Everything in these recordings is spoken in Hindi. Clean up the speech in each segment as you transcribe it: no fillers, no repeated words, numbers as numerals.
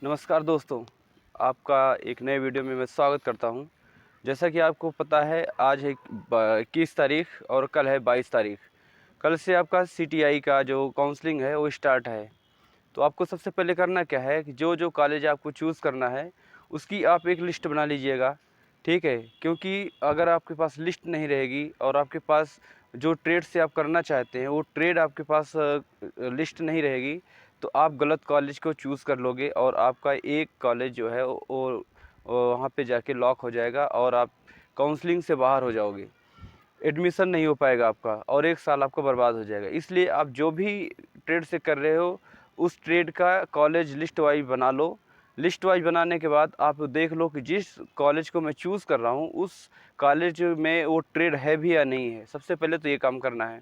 नमस्कार दोस्तों, आपका एक नए वीडियो में मैं स्वागत करता हूं। जैसा कि आपको पता है, आज है 21 तारीख और कल है 22 तारीख। कल से आपका सीटीआई का जो काउंसलिंग है वो स्टार्ट है। तो आपको सबसे पहले करना क्या है कि जो कॉलेज आपको चूज़ करना है उसकी आप एक लिस्ट बना लीजिएगा, ठीक है। क्योंकि अगर आपके पास लिस्ट नहीं रहेगी और आपके पास जो ट्रेड से आप करना चाहते हैं वो ट्रेड आपके पास लिस्ट नहीं रहेगी, तो आप गलत कॉलेज को चूज़ कर लोगे और आपका एक कॉलेज जो है वो वहाँ पे जाके लॉक हो जाएगा और आप काउंसलिंग से बाहर हो जाओगे। एडमिशन नहीं हो पाएगा आपका और 1 साल आपका बर्बाद हो जाएगा। इसलिए आप जो भी ट्रेड से कर रहे हो उस ट्रेड का कॉलेज लिस्ट वाइज बना लो। लिस्ट वाइज बनाने के बाद आप देख लो कि जिस कॉलेज को मैं चूज़ कर रहा हूँ उस कॉलेज में वो ट्रेड है भी या नहीं है। सबसे पहले तो ये काम करना है।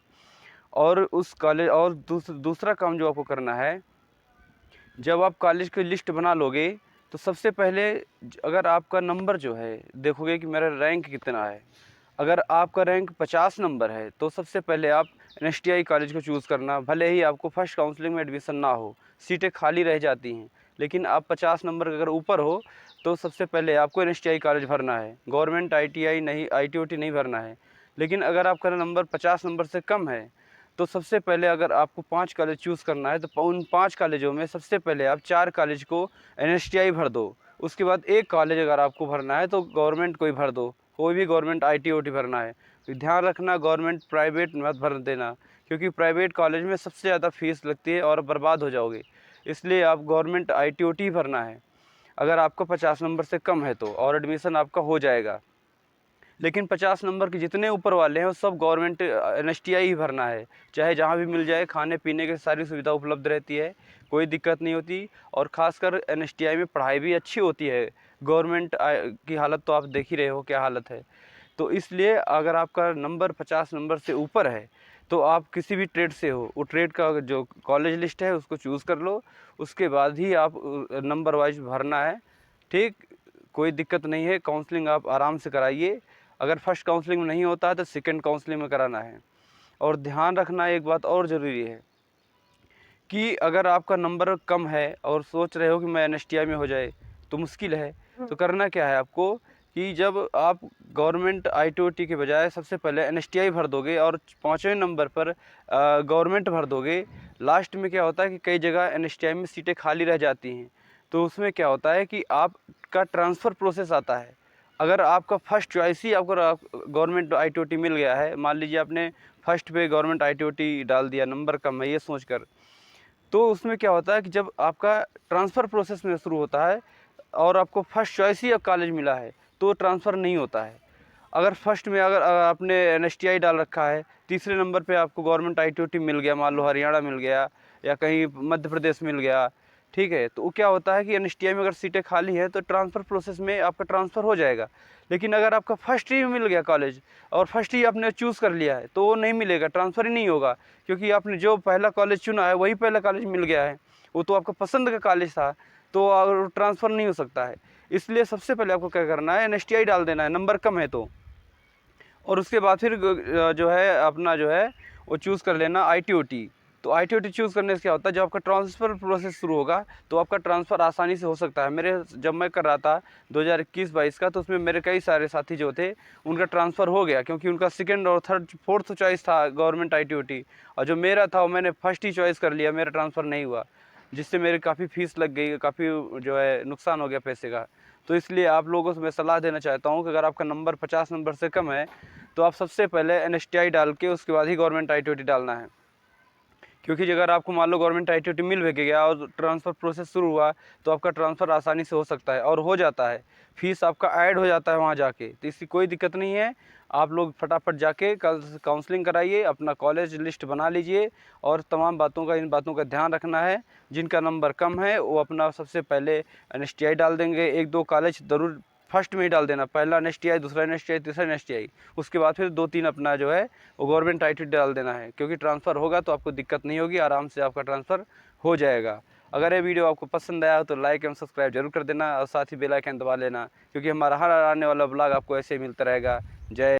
और उस कॉलेज और दूसरा काम जो आपको करना है, जब आप कॉलेज की लिस्ट बना लोगे तो सबसे पहले अगर आपका नंबर जो है देखोगे कि मेरा रैंक कितना है। अगर आपका रैंक 50 नंबर है तो सबसे पहले आप एनएसटीआई कॉलेज को चूज़ करना। भले ही आपको फर्स्ट काउंसलिंग में एडमिशन ना हो, सीटें खाली रह जाती हैं, लेकिन आप 50 नंबर अगर ऊपर हो तो सबसे पहले आपको एनएसटीआई कॉलेज भरना है। गवर्नमेंट आईटीआई नहीं, आईटीओटी नहीं भरना है। लेकिन अगर आपका नंबर 50 नंबर से कम है तो सबसे पहले अगर आपको 5 कॉलेज चूज़ करना है तो उन 5 कॉलेजों में सबसे पहले आप 4 कॉलेज को एनएसटीआई भर दो। उसके बाद एक कॉलेज अगर आपको भरना है तो गवर्नमेंट को ही भर दो, कोई भी गवर्नमेंट आईटीओटी भरना है। तो ध्यान रखना, गवर्नमेंट प्राइवेट मत भर देना, क्योंकि प्राइवेट कॉलेज में सबसे ज़्यादा फीस लगती है और बर्बाद हो जाओगे। इसलिए आप गवर्नमेंट आईटीओटी ही भरना है अगर आपका 50 नंबर से कम है तो, और एडमिशन आपका हो जाएगा। लेकिन 50 नंबर के जितने ऊपर वाले हैं वो सब गवर्नमेंट एनएसटीआई ही भरना है। चाहे जहाँ भी मिल जाए, खाने पीने की सारी सुविधा उपलब्ध रहती है, कोई दिक्कत नहीं होती। और ख़ासकर एनएसटीआई में पढ़ाई भी अच्छी होती है। गवर्नमेंट की हालत तो आप देख ही रहे हो क्या हालत है। तो इसलिए अगर आपका नंबर 50 नंबर से ऊपर है तो आप किसी भी ट्रेड से हो, वो ट्रेड का जो कॉलेज लिस्ट है उसको चूज़ कर लो। उसके बाद ही आप नंबर वाइज भरना है, ठीक। कोई दिक्कत नहीं है, काउंसलिंग आप आराम से कराइए। अगर फर्स्ट काउंसलिंग में नहीं होता है तो सेकंड काउंसलिंग में कराना है। और ध्यान रखना, एक बात और ज़रूरी है कि अगर आपका नंबर कम है और सोच रहे हो कि मैं एनएसटीआई में हो जाए तो मुश्किल है। तो करना क्या है आपको कि जब आप गवर्नमेंट आईटीओटी के बजाय सबसे पहले एनएसटीआई भर दोगे और 5वें नंबर पर गवर्नमेंट भर दोगे, लास्ट में क्या होता है कि कई जगह एनएसटीआई में सीटें खाली रह जाती हैं। तो उसमें क्या होता है कि आपका ट्रांसफ़र प्रोसेस आता है। अगर आपका फर्स्ट चॉइस ही आपको गवर्नमेंट आईटीओटी मिल गया है, मान लीजिए आपने फर्स्ट पे गवर्नमेंट आईटीओटी डाल दिया, नंबर कम है ये सोचकर, तो उसमें क्या होता है कि जब आपका ट्रांसफ़र प्रोसेस में शुरू होता है और आपको फर्स्ट चॉइस ही अब कॉलेज मिला है तो ट्रांसफ़र नहीं होता है। अगर फर्स्ट में अगर आपने एनएसटीआई डाल रखा है, तीसरे नंबर पे आपको गवर्नमेंट आईटीओटी मिल गया, मान लो हरियाणा मिल गया या कहीं मध्य प्रदेश मिल गया, ठीक है। तो वो क्या होता है कि एनएसटीआई में अगर सीटें खाली हैं तो ट्रांसफ़र प्रोसेस में आपका ट्रांसफ़र हो जाएगा। लेकिन अगर आपका फर्स्ट ही मिल गया कॉलेज और फर्स्ट ही आपने चूज़ कर लिया है तो वो नहीं मिलेगा, ट्रांसफ़र ही नहीं होगा। क्योंकि आपने जो पहला कॉलेज चुना है वही पहला कॉलेज मिल गया है, वो तो आपका पसंद का कॉलेज था, तो ट्रांसफ़र नहीं हो सकता है। इसलिए सबसे पहले आपको क्या करना है, एनएसटीआई डाल देना है, नंबर कम है तो। और उसके बाद फिर जो है अपना जो है वो चूज़ कर लेना आईटीओटी। तो आईटीओटी चूज़ करने से क्या होता है, जब आपका ट्रांसफ़र प्रोसेस शुरू होगा तो आपका ट्रांसफ़र आसानी से हो सकता है। मेरे जब मैं कर रहा था 2021-22 का, तो उसमें मेरे कई सारे साथी जो थे उनका ट्रांसफ़र हो गया, क्योंकि उनका सेकंड और थर्ड फोर्थ चॉइस था गवर्नमेंट आईटीओटी, और जो मेरा था वो मैंने फर्स्ट ही चॉइस कर लिया, मेरा ट्रांसफ़र नहीं हुआ, जिससे मेरी काफ़ी फ़ीस लग गई, काफ़ी जो है नुकसान हो गया पैसे का। तो इसलिए आप लोगों को मैं सलाह देना चाहता हूँ कि अगर आपका नंबर 50 नंबर से कम है तो आप सबसे पहले एनएसटीआई डाल के उसके बाद ही गवर्नमेंट आईटीओटी डालना है। क्योंकि अगर आपको मान लो गवर्नमेंट आईटीओटी मिल भी गया और ट्रांसफ़र प्रोसेस शुरू हुआ तो आपका ट्रांसफ़र आसानी से हो सकता है और हो जाता है, फीस आपका ऐड हो जाता है वहाँ जाके, तो इसकी कोई दिक्कत नहीं है। आप लोग फटाफट जाके कल काउंसलिंग कराइए, अपना कॉलेज लिस्ट बना लीजिए और तमाम इन बातों का ध्यान रखना है। जिनका नंबर कम है वो अपना सबसे पहले एनएसटीआई डाल देंगे, 1-2 कॉलेज ज़रूर फर्स्ट में ही डाल देना, पहला एनएसटीआई, दूसरा एनएसटीआई, तीसरा एनएसटीआई, उसके बाद फिर 2-3 अपना जो है वो गवर्नमेंट आईटीओटी डाल देना है। क्योंकि ट्रांसफ़र होगा तो आपको दिक्कत नहीं होगी, आराम से आपका ट्रांसफ़र हो जाएगा। अगर ये वीडियो आपको पसंद आया हो तो लाइक एवं सब्सक्राइब जरूर कर देना और साथ ही बेल आइकन दबा लेना, क्योंकि हमारा हर आने वाला ब्लॉग आपको ऐसे ही मिलता रहेगा। जय